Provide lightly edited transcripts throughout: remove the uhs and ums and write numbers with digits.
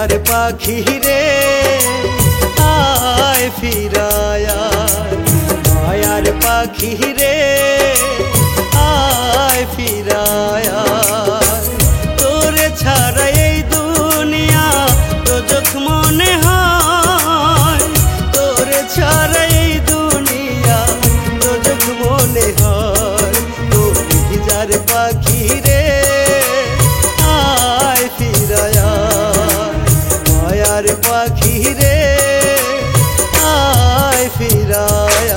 যার পাখি রে আয় ফিরায় মায়ার পাখি রে আয় ফিরায় তোরে ছাড়া এই দুনিয়া দোজখ মনে হয় তোরে ছাড়া এই দুনিয়া দোজখ মনে হয় তোরে যার পাখি রে আয় ফিরায় মায়ার পাখি রে আয় ফিরায়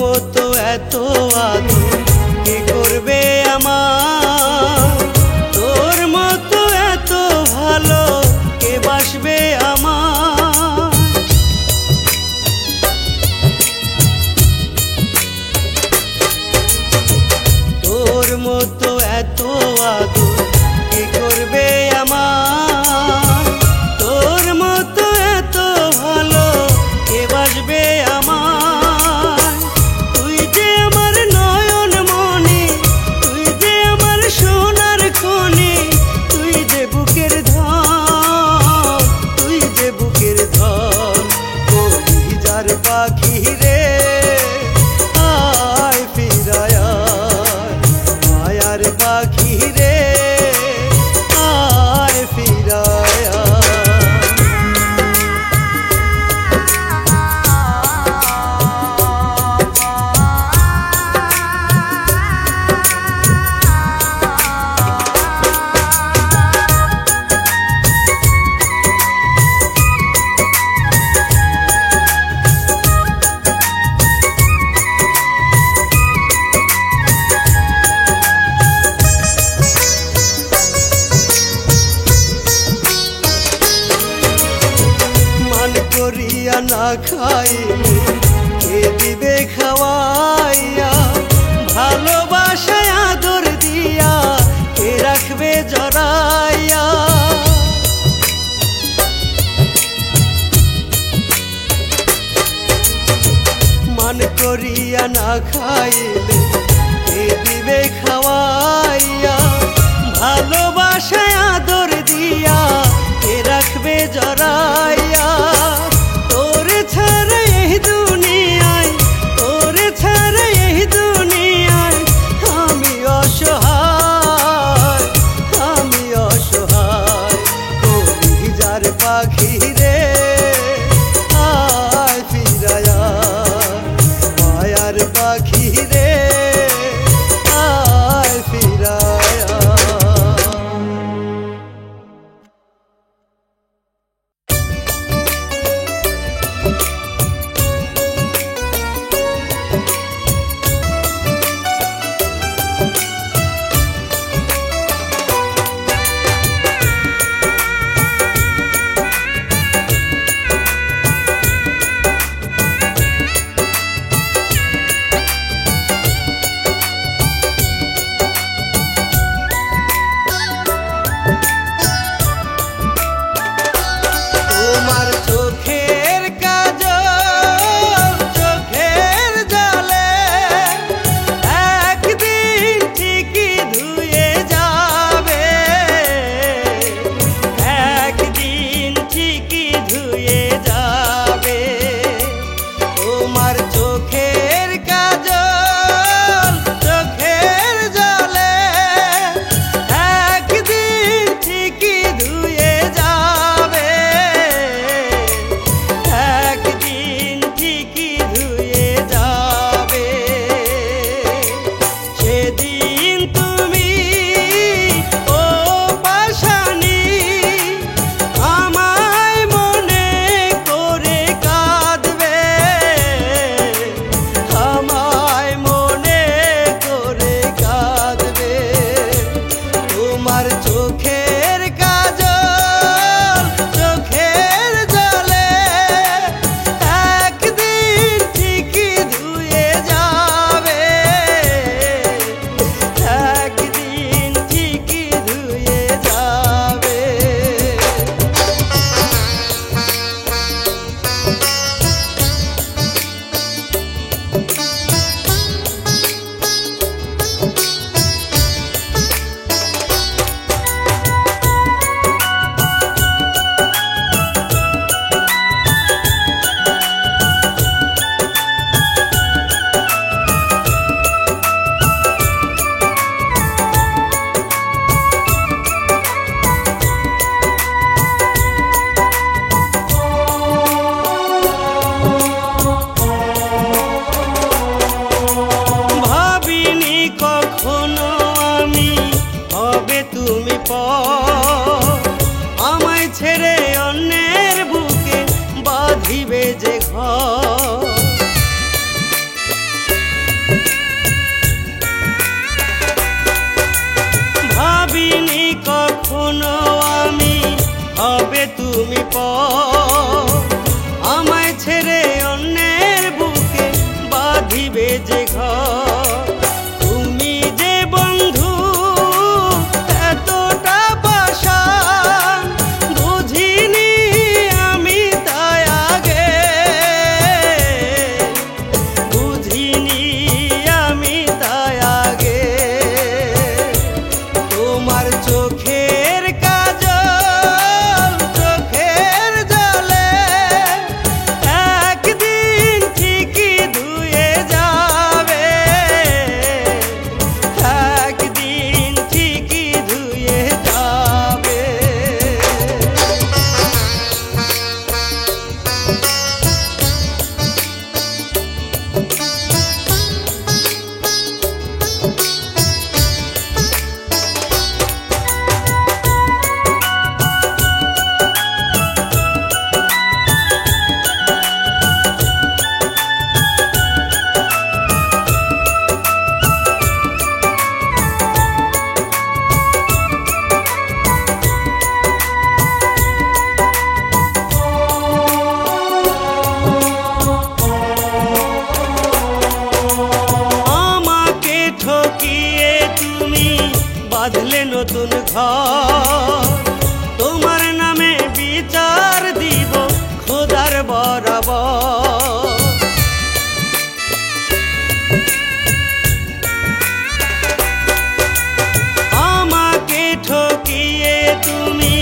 মতো এত আদর কে করবে আমার তোর মতো এত ভালো কে বাসবে আমার তোর মতো এত আদর কে করবে আমার তোর মতো এত ভালো কে বাসবে আমার পাখি রে আয় ফিরায় মায়ার পাখি রে আয় ফিরায় করিয়া না খাইলে কে দিবে খাওয়াইয়া ভালোবাসায় আদর দিয়া কে রাখবে জড়াইয়া মান করিয়া না খাইলে কে দিবে খাওয়াইয়া ভালোবাসায় আদর দিয়া কে রাখবে জড়াইয়া তোরে ছাড়া এই দুনিয়ায় তোরে ছাড়া এই দুনিয়ায় আমি অসহায় তোরি যার পাখি রে আয় ফিরায় মায়ার পাখি রে আয় বাঁধলে নতুন ঘর তোমার নামে বিচার দিব খোদার বরাবর। আমাকে ঠকিয়ে তুমি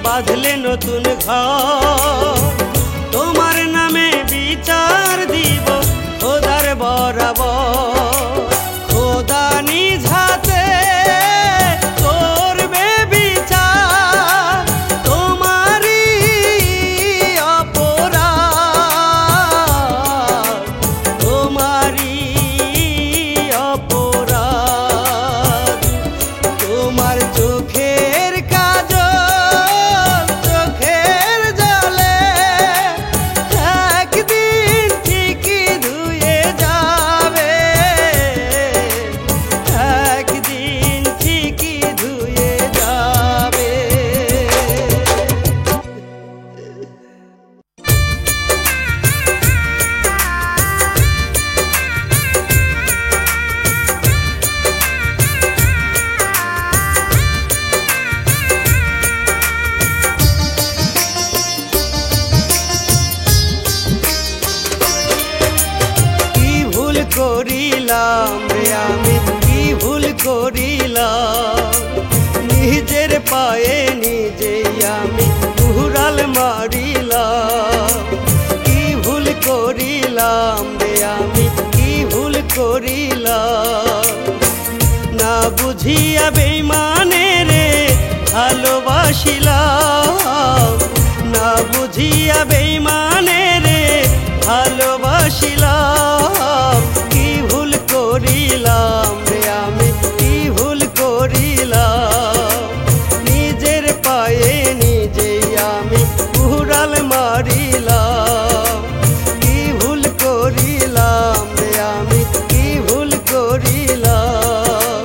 বাঁধলে নতুন ঘর তোমার নামে বিচার দিব খোদার বরাবর। খোদা নিজ হাতে করবে বিচার তোমারই অপরাধ, তোমারই অপরাধ। তোমার চোখের কাজল চোখের জলে একদিন ঠিকই ধুয়ে যাবে, একদিন ঠিকই ধুয়ে যাবে। কি ভুল করিলাম রে আমি, কি ভুল করিলাম, নিজের পায়ে নিজেই আমি কুড়াল মারিলাম। কি ভুল করিলাম রে আমি, কি ভুল করিলাম, না বুঝিয়া বেইমানে রে ভালোবাসিলাম, না বুঝিয়া বেইমানে রে ভালোবাসিলাম। কি ভুল করিলাম রে আমি, কি ভুল করিলাম, নিজের পায়ে নিজেই আমি কুড়াল মারিলাম। কি ভুল করিলাম রে আমি, কি ভুল করিলাম,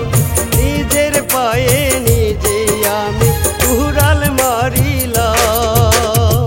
নিজের পায়ে নিজেই আমি কুড়াল মারিলাম।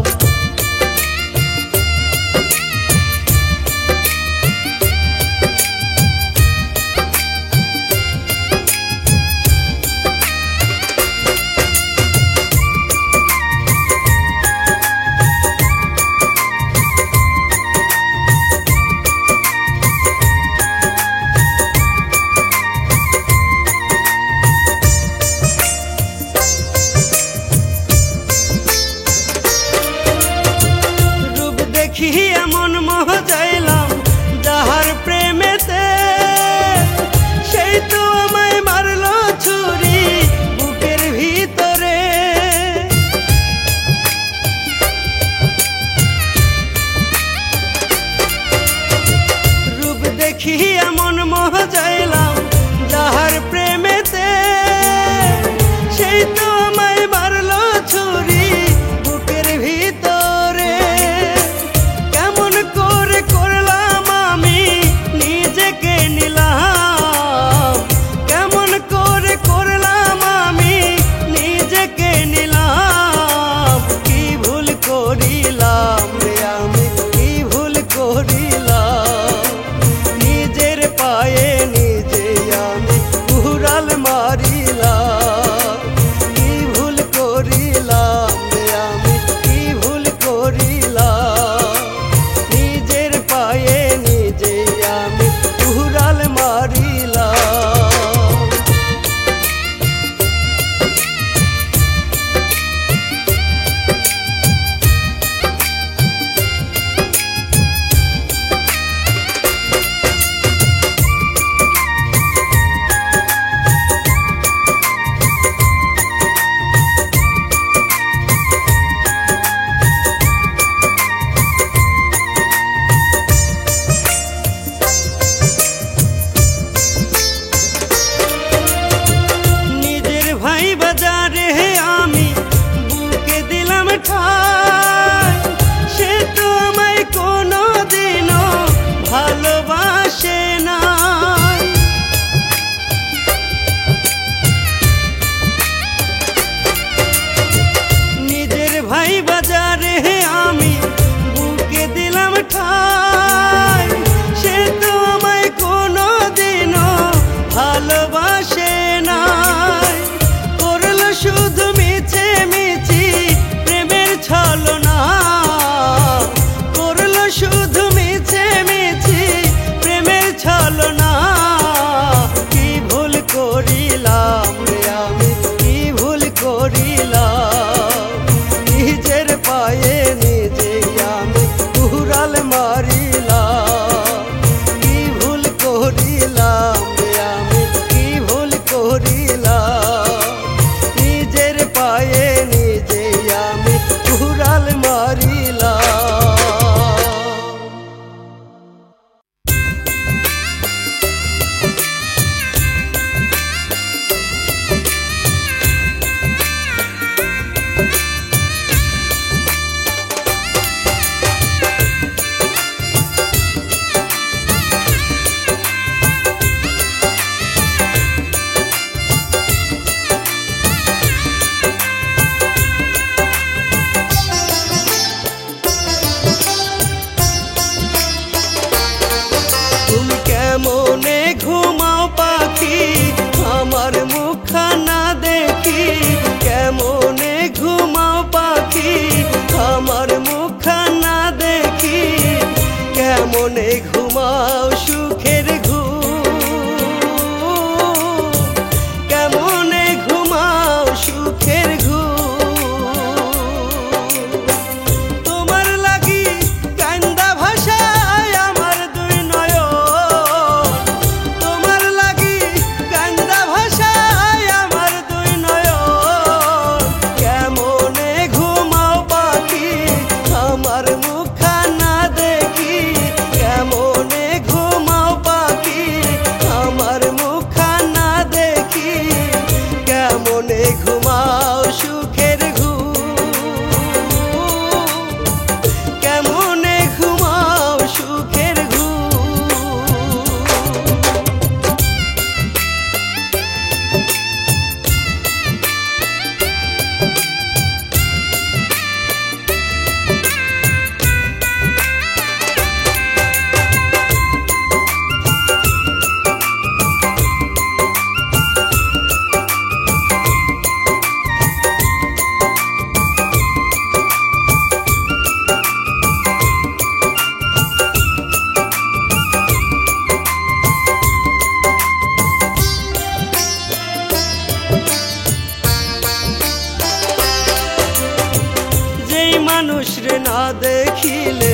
দেখিলে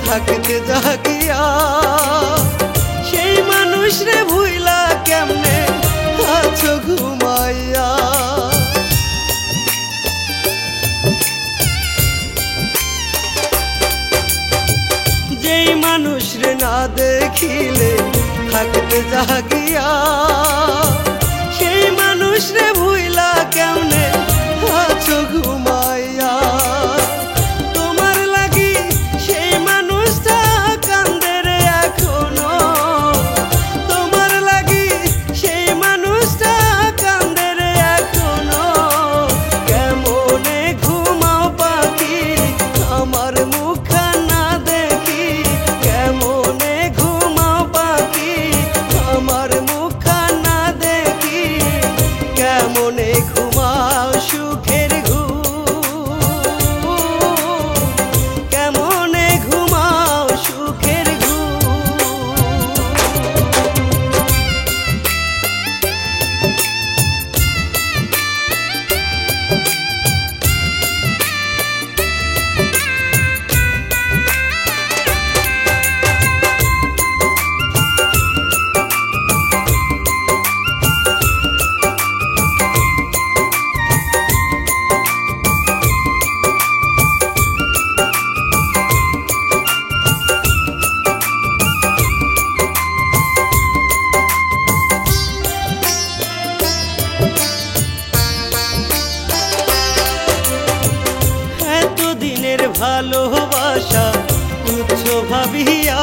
থাকতে জাগিয়া সেই মানুষ রে ভুইলা কেমনে আছো ঘুমাইয়া যেই মানুষ রে না দেখিলে থাকতে জাগিয়া সেই মানুষ রে ভুইলা কেমনে আছো ঘুমাইয়া তোমার লাগি সেই মানুষটা কান্দে রে এখনো তোমার লাগি সেই মানুষটা কান্দে রে এখনো কেমনে ঘুমাও পাখি আমার মুখখানা দেখি কেমনে ঘুমাও পাখি আমার মুখখানা দেখি কেমনে ঘুমাও সুখের ঘুম কেমনে ঘুমাও সুখের ঘুম এতদিনের ভালোবাসা তুচ্ছ ভাবিয়া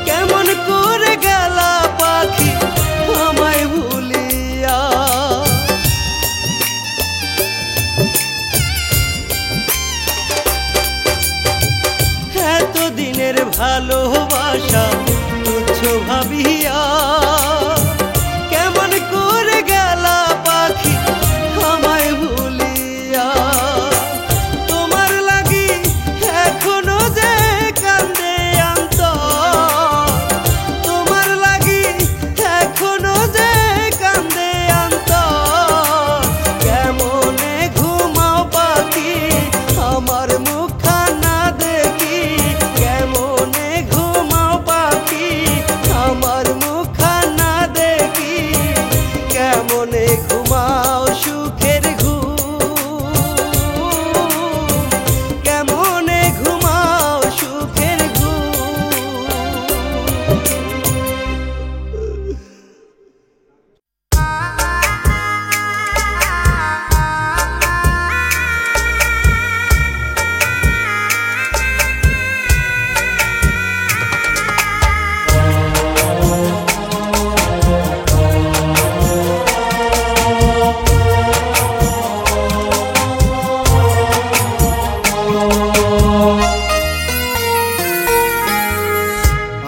কেমন করে গেলা পাখি আমায় ভুলিয়া এতদিনের ভালোবাসা তুচ্ছ ভাবিয়া কেমন করে গেলা পাখি আমায় ভুলিয়া তোমার লাগি এখনো যে কান্দে অন্তর তোমার লাগি এখনো যে কান্দে অন্তর কেমনে ঘুমাও পাখি আমার মুখখানা দেখি কেমনে ঘুমাও পাখি আমার মুখখানা দেখি কেমনে ঘুমাও সুখের ঘুম কেমনে ঘুমাও সুখের ঘুম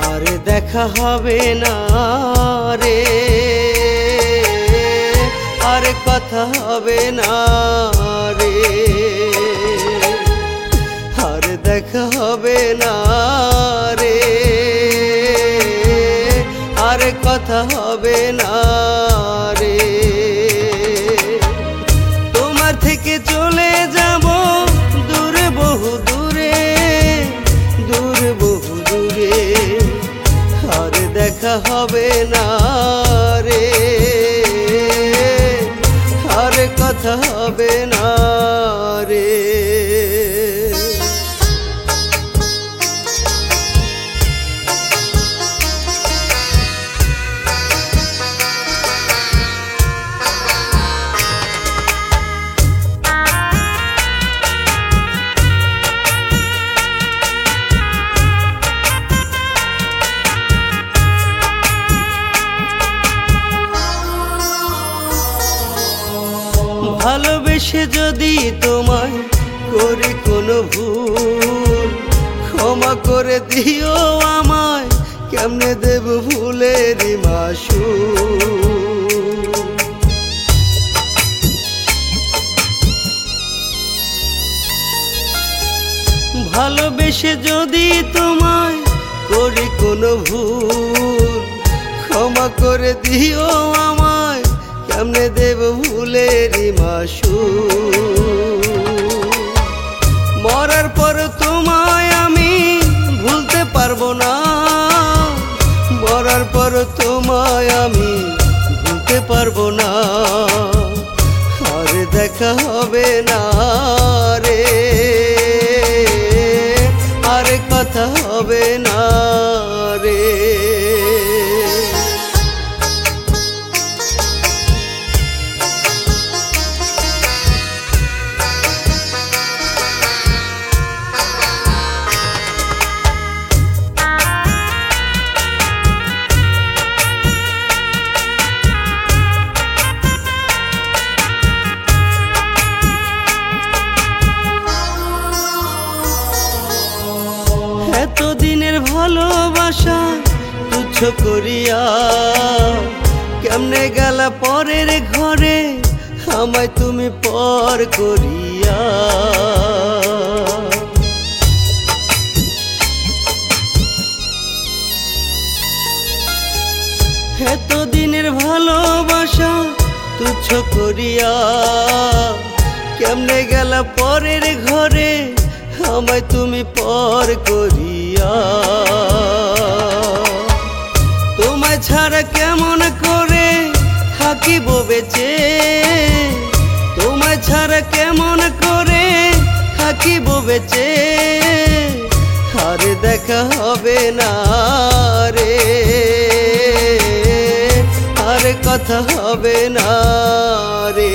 আরে দেখা হবে না রে আরে কথা হবে না রে আরে দেখা হবে না রে আরে কথা হবে না রে তোমার থেকে চলে যাব দূরে বহু দূরে দূরে বহু দূরে আর দেখা হবে না রে আর কথা হবে না রে ভালোবেসে যদি তোমায় করি কোনো ভুল ক্ষমা করে দিও আমায় কেমনে দেব ভুলের মাসুল ভালোবেসে যদি তোমায় করি কোনো ভুল ক্ষমা করে দিও আমায় কেমনে দেব ভুলের মাসুল মরার পর তোমায় আমি ভুলতে পারবো না, মরার পর তোমায় আমি ভুলতে পারবো না। আর দেখা হবে না রে, আর কথা হবে না রে। এতদিনের ভালোবাসা তুচ্ছ করিয়া কেমনে গেলা পরের ঘরে আমায় তুমি পর করিয়া। এতদিনের ভালোবাসা তুচ্ছ করিয়া কেমনে গেলা পরের ঘরে আমায় তুমি পর করিয়া। তোমায় ছাড়া কেমন করে থাকিব বেঁচে, তোমায় ছাড়া কেমন করে থাকিব বেঁচে। আর দেখা হবে না রে, আর কথা হবে না রে।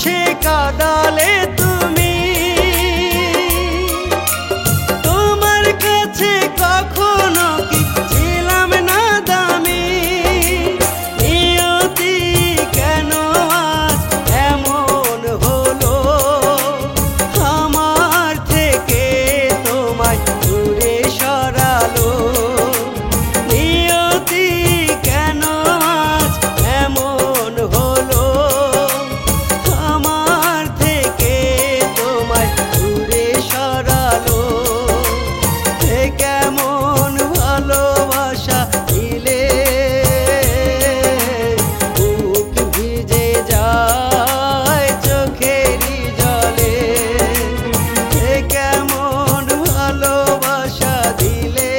বসে কাঁদালে তুমি, তোমার কাছে কখনো কি ছিলাম না দামি? নিয়তি কেন আজ এমন হলো, আমার থেকে তোমায় দূরে সরালো? নিয়তি কেন আজ এমন হলো, আমার থেকে তোমায় দূরে সরালো? এ কেমন ভালোবাসা দিলে, বুক ভিজে যায় চোখেরই জলে? এ কেমন ভালোবাসা দিলে,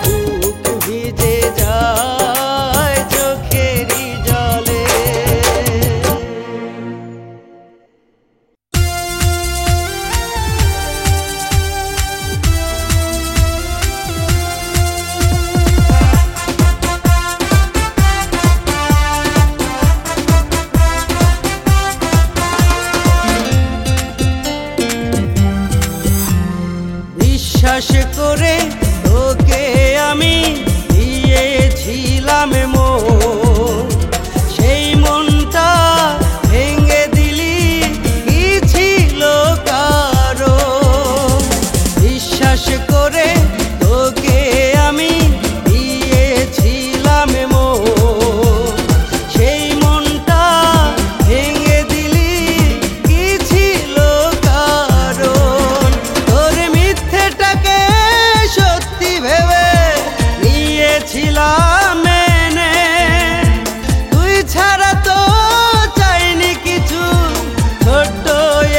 বুক ভিজে যায় চোখেরই জলে? বিশ্বাস করে তোকে আমি দিয়েছিলাম মন, সেই মনটা ভেঙে দিলি কি ছিল কারো? বিশ্বাস করে তোকে আমি দিয়েছিলাম মন, সেই মনটা ভেঙে দিলি কি ছিল কারণ? তোর মিথ্যেটাকে সত্যি ভেবে নিয়েছিলাম মেনে, তুই ছাড়া তো চাইনি কিছু ছোট্ট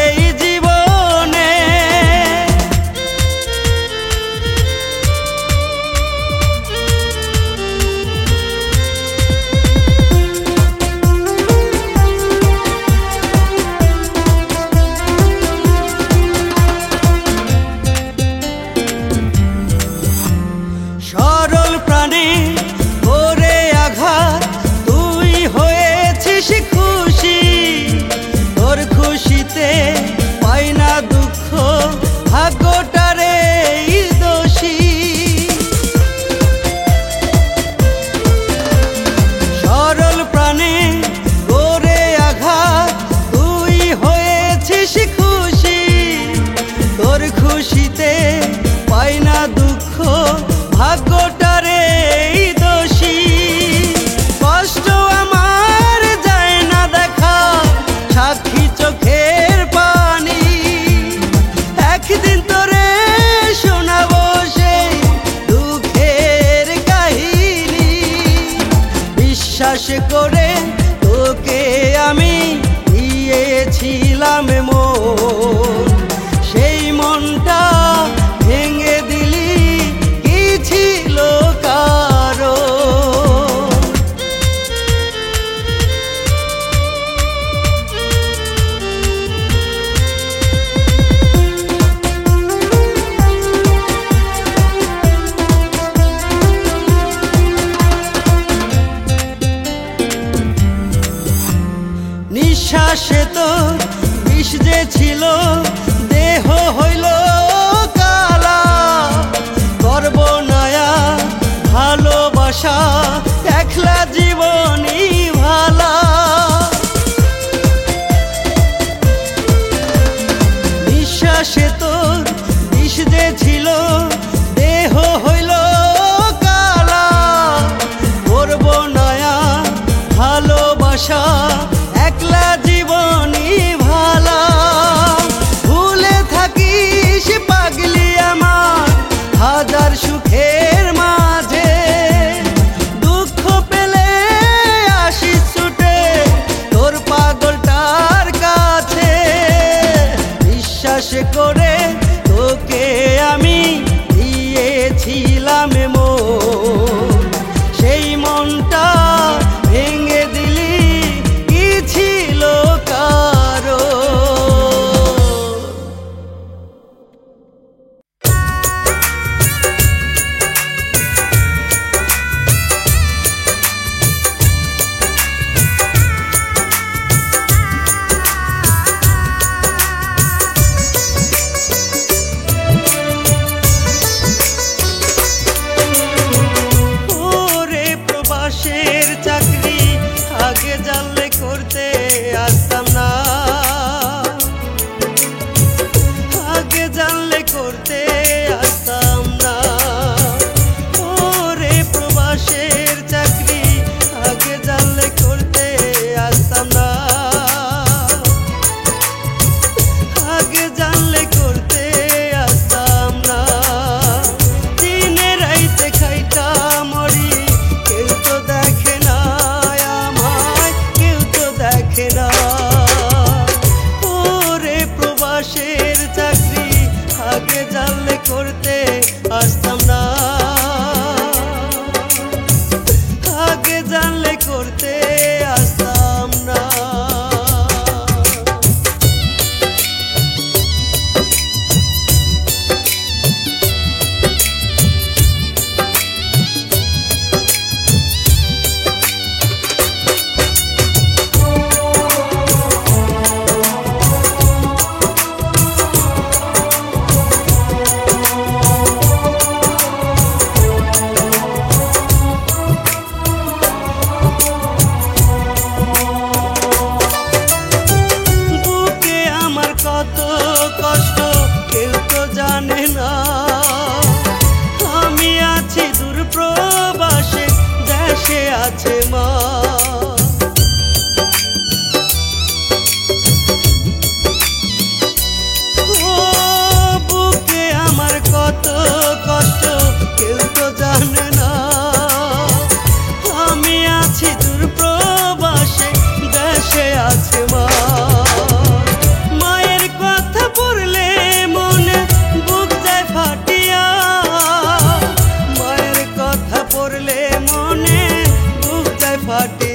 এই জীবনে। সরল প্রাণে করে আঘাত, তুই হয়েছিস খুশি, তোর খুশিতে পাই না দুঃখ, ভাগ্যটারে দোষী। সরল প্রাণে করে আঘাত, তুই হয়েছিস খুশি, তোর খুশিতে পাই না দুঃখ, ভাগ্যটারে দোষী। কষ্ট আমার যায় না দেখা, সাক্ষী চোখের পানি, একদিন তোরে শোনাবো সেই দুঃখের কাহিনী। বিশ্বাস করে তোকে আমি দিয়েছিলাম মন, সেই মনটা ভেঙে দিলি কি ছিল কারো? নিঃশ্বাসে তোর বিষ যে ছিল, দেহ হইল কালা, করব নয়া ভালোবাসা, একলা জীবনই ভালা। নিঃশ্বাসে তোর বিষ যে ছিল, দেহ হইল কালা, করব নয়া ভালোবাসা, একলা জীবনই ভালা। ভুলে থাকিস পাগলি আমার হাজার সুখের মাঝে, দুঃখ পেলে আসিস ছুটে তোর পাগলটার কাছে। বিশ্বাস করে তোকে আমি দিয়েছিলাম মন, সেই মনটা ভেঙে দিলি কি দেশে আছে মা। ও বুকে আমার কত কষ্ট কেউ তো জানে না, আমি আছি দূর প্রবাসে, দেশে আছে মা। মায়ের কথা পড়লে মনে বুক যায় ফাটিয়া, মায়ের কথা পড়লে মনে বুক যায় ফাটিয়া।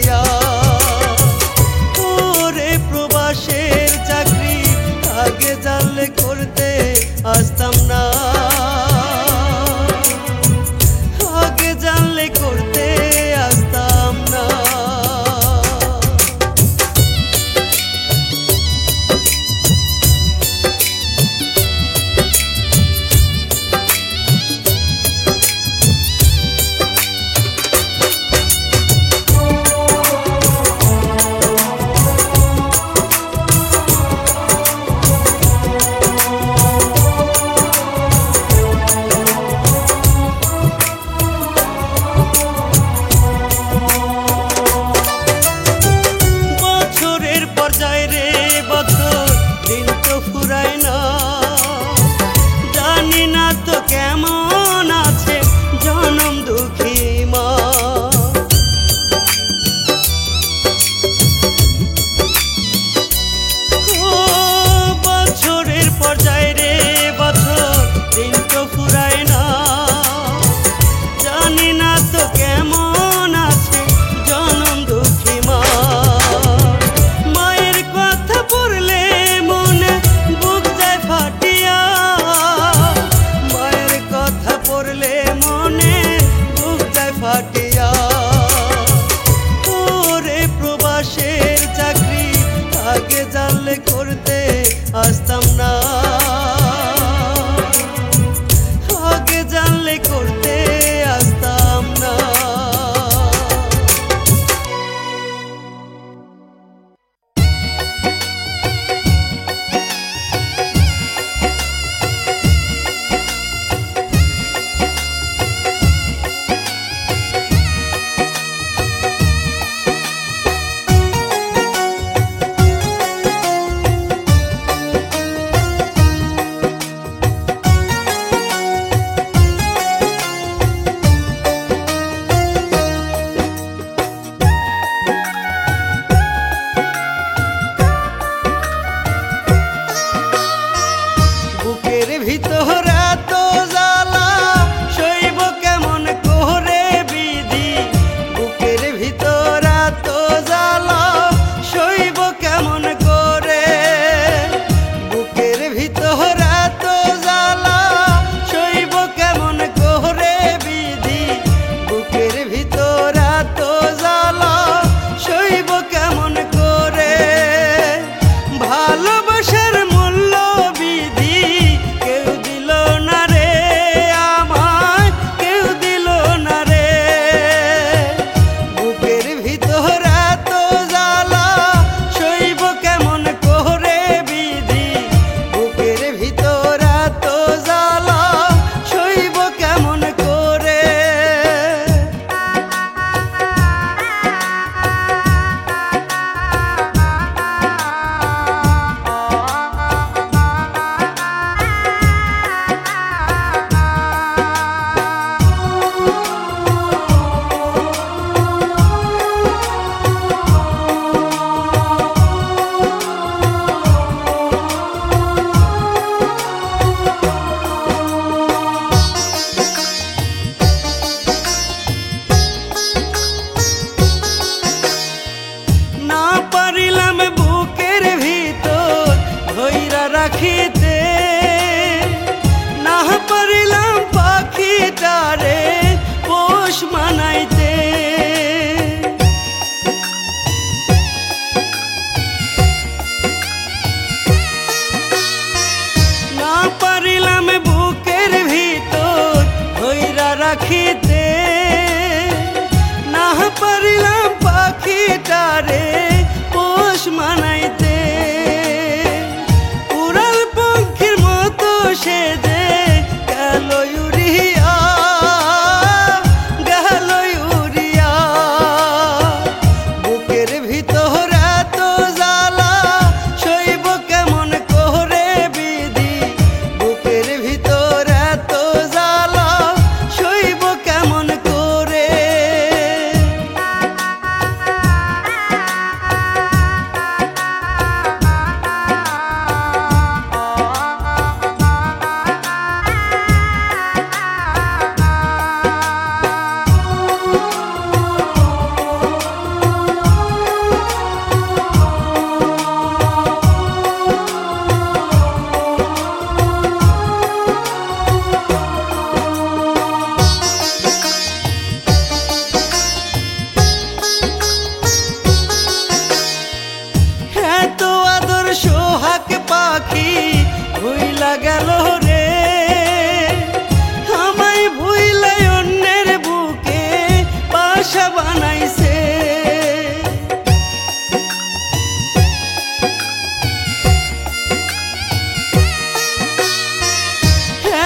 বানাইছে।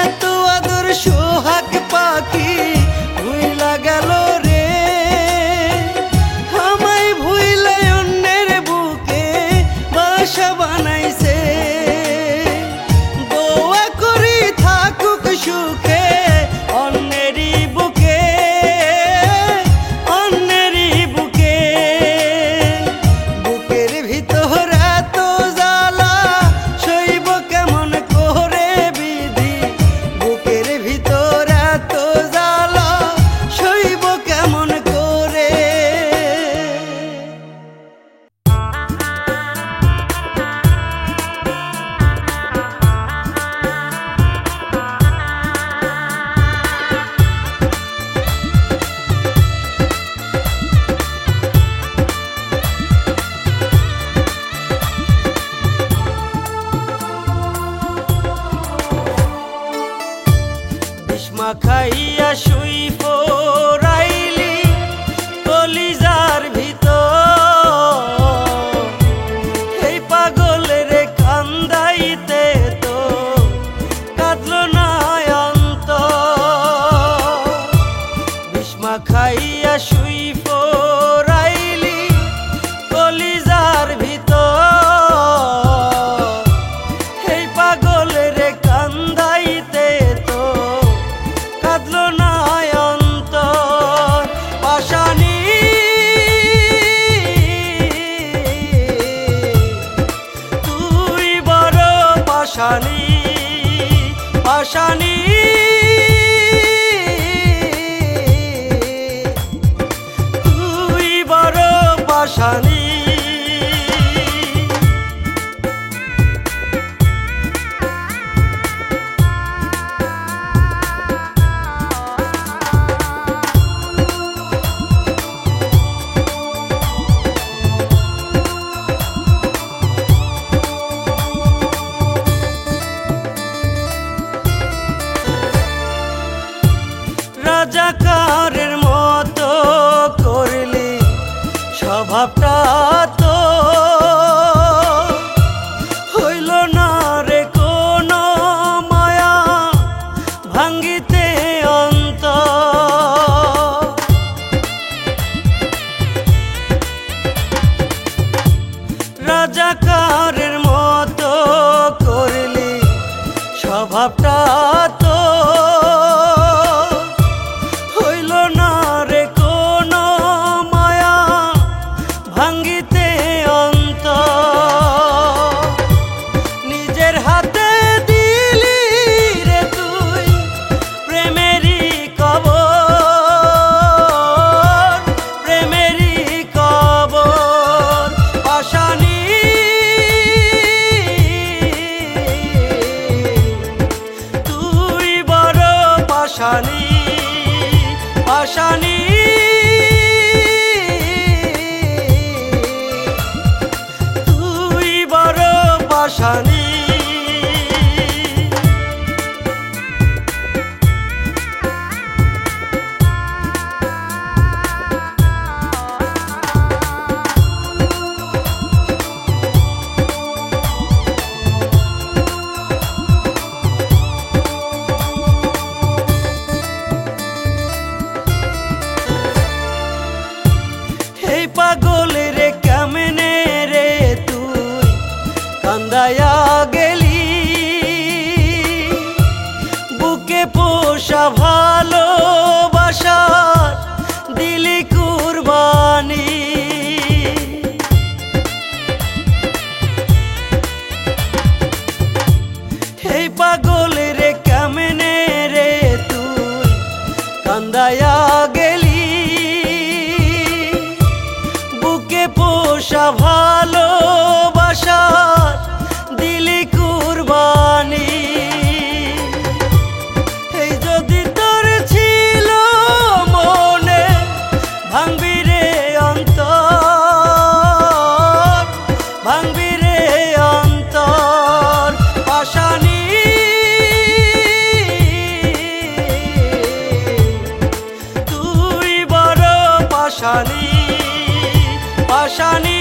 এত আদর সোহাগ পাখি ভুইলা গেল রে, আমায় ভুইলা অন্যের বুকে বাসা বানাইছে। দোয়া করি থাকুক সুখে অন্যেরই বুকে, অন্যেরই বুকে। বুকের ভিতর এত জ্বালা সইব কেমন করে বিধি, বুকের ভিতর এত জ্বালা সইব কেমন করে। বিষ্মা খাইয়া শুই পড়াইলি কলিজার ভিতর, এই পাগলের কান্দাইতে তো কাঁদলো না অন্তর। বিষ্মা খাইয়া শুই পড়াইলি কলিজার ভিতর, এই পাগলের কান্দাইতে তো কাঁদলো না অন্তর। পাশানি তুই বড় পাশানি, পাশানি তুই বড় পাশানি। রাজাকারের মতো করলি স্বভাবটা তো হইল না রে কোনো মায়া ভাঙ্গিতে অন্তর। রাজাকারের মতো করলি স্বভাবটা তো হইল না রে কোনো মায়া ভাঙ্গিতে অন্তর। নিজের হাতে দিলি রে তুই প্রেমেরই কবর, প্রেমেরই কবর। পাশানি তুই বড় পাশানি, পাশানি তুই বড় পাশানি। এই পাগলের কেমনে রে তুই কান্দায়া গেলি, বুকে পোষা ভালোবাসার দিলি কুরবানি। এই পাগলের কেমনে রে তুই কান্দায়া গেলি, বুকে পোষা ভালোবাসার দিলি কুরবানি। এই যদি তোর ছিল মনে ভাঙবি রে অন্তর, ভাঙবি রে অন্তর। পাশানি তুই বড় পাশানি। পাশানি